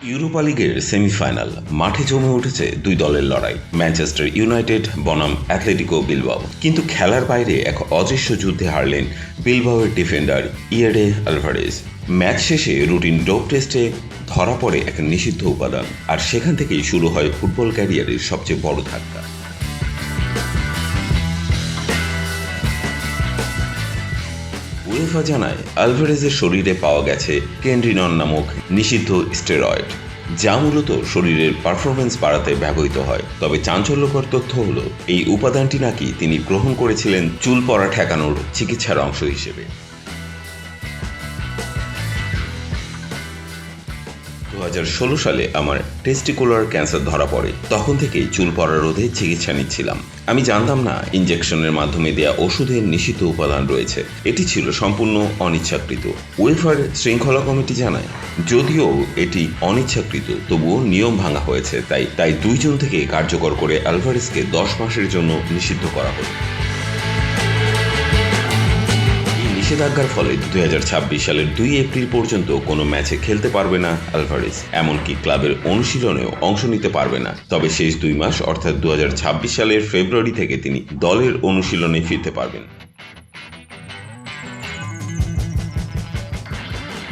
Europa লিগের semifinal মাঠে জমে উঠেছে দুই দলের লড়াই, ম্যানচেস্টার ইউনাইটেড বনাম অ্যাথলেটিকো বিলবাও। কিন্তু খেলার বাইরে এক অদৃশ্য যুদ্ধে হারলেন বিলবাওয়ের ডিফেন্ডার ইয়েডে আলভারেজ। ম্যাচ শেষে রুটিন ডোপ টেস্টে ধরা পড়ে এক নিষিদ্ধ উপাদান, আর সেখান থেকেই শুরু হয় ফুটবল ক্যারিয়ারের সবচেয়ে বড় ধাক্কা। উয়েফা জানায় আলভারেজের শরীরে পাওয়া গেছে কেন্ড্রিনন নামক নিষিদ্ধ স্টেরয়েড, যা মূলত শরীরের পারফরমেন্স বাড়াতে ব্যবহৃত হয়। তবে চাঞ্চল্যকর তথ্য হলো এই উপাদানটি নাকি তিনি গ্রহণ করেছিলেন চুল পড়া ঠেকানোর চিকিৎসার অংশ হিসেবে। 2016 সালে আমার টেস্টিকুলার ক্যান্সার ধরা পড়ে। তখন থেকেই চুল পড়া রোধে চিকিৎসা নিচ্ছিলাম। আমি জানতাম না ইনজেকশনের মাধ্যমে দেয়া ওষুধের নিষিদ্ধ উপাদান রয়েছে। এটি ছিল সম্পূর্ণ অনিচ্ছাকৃত। উয়েফার শৃঙ্খলা কমিটি জানায়, যদিও এটি অনিচ্ছাকৃত তবুও নিয়ম ভাঙা হয়েছে, তাই 2 জন থেকে কার্যকর করে আলভারেজকে 10 মাসের জন্য নিষিদ্ধ করা হলো। নিষেধাজ্ঞার ফলে 2026 সালের 2 এপ্রিল পর্যন্ত কোনো ম্যাচে খেলতে পারবে না আলভারেজ, এমনকি ক্লাবের অনুশীলনেও অংশ নিতে পারবে না। তবে শেষ 2 মাস অর্থাৎ 2026 সালের ফেব্রুয়ারি থেকে তিনি দলের অনুশীলনে ফিরতে পারবেন।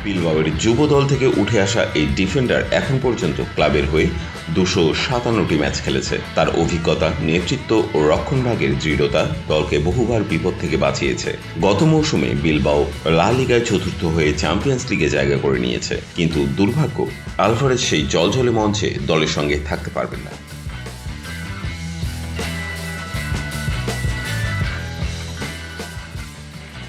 বিলবাওয়ের যুব দল থেকে উঠে আসা এই ডিফেন্ডার এখন পর্যন্ত ক্লাবের হয়ে 257টি ম্যাচ খেলেছে। তার অভিজ্ঞতা, নেতৃত্ব ও রক্ষণভাগের দৃঢ়তা দলকে বহুবার বিপদ থেকে বাঁচিয়েছে। গত মৌসুমে বিলবাও লা লিগায় চতুর্থ হয়ে চ্যাম্পিয়ন্স লিগে জায়গা করে নিয়েছে, কিন্তু দুর্ভাগ্য আলভারেজ সেই জ্বলজ্বলে মঞ্চে দলের সঙ্গে থাকতে পারবেন না।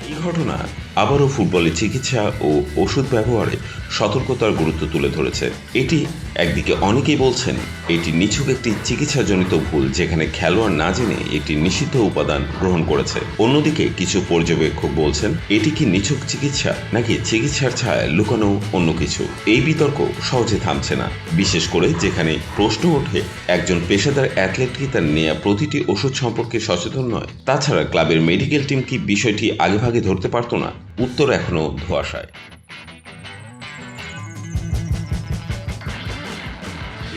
এই ঘটনা আবারও ফুটবলে চিকিৎসা ও ওষুধ ব্যবহারে সতর্কতার গুরুত্ব তুলে ধরেছে। এটি একদিকে অনেকেই বলছেন এটি নিছক একটি চিকিৎসাজনিত ভুল, যেখানে খেলোয়াড় না জেনে একটি নিষিদ্ধ উপাদান গ্রহণ করেছে। অন্যদিকে কিছু পর্যবেক্ষক বলছেন এটি কি নিছক চিকিৎসা নাকি চিকিৎসার ছায়ায় লুকানো অন্য কিছু। এই বিতর্ক সহজে থামছে না, বিশেষ করে যেখানে প্রশ্ন ওঠে একজন পেশাদার অ্যাথলেট কি তার নেয়া প্রতিটি ওষুধ সম্পর্কে সচেতন নয়? তাছাড়া ক্লাবের মেডিকেল টিম কি বিষয়টি আগেভাগে ধরতে পারত না? উত্তর এখনো ধোঁয়াশায়।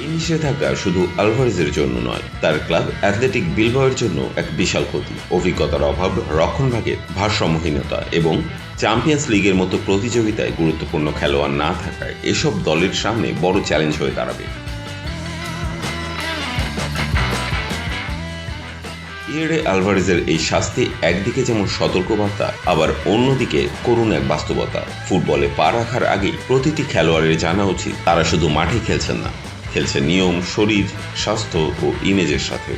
এই নিষেধাজ্ঞা শুধু আলভারেজের জন্য নয়, তার ক্লাব অ্যাথলেটিক বিলবাওয়ের জন্য এক বিশাল ক্ষতি। অভিজ্ঞতার অভাব, রক্ষণভাগের ভারসাম্যহীনতা এবং চ্যাম্পিয়ন্স লিগের মতো প্রতিযোগিতায় গুরুত্বপূর্ণ খেলোয়াড় না থাকায় এসব দলের সামনে বড় চ্যালেঞ্জ হয়ে দাঁড়াবে। ইয়েডে আলভারেজের এই শাস্তি একদিকে যেমন সতর্কবার্তা, আবার অন্যদিকে করুণ এক বাস্তবতা। ফুটবলে পা রাখার আগেই প্রতিটি খেলোয়াড়ের জানা উচিত তারা শুধু মাঠে খেলছেন না, খেলছে নিয়ম, শরীর, স্বাস্থ্য ও ইমেজের সাথে।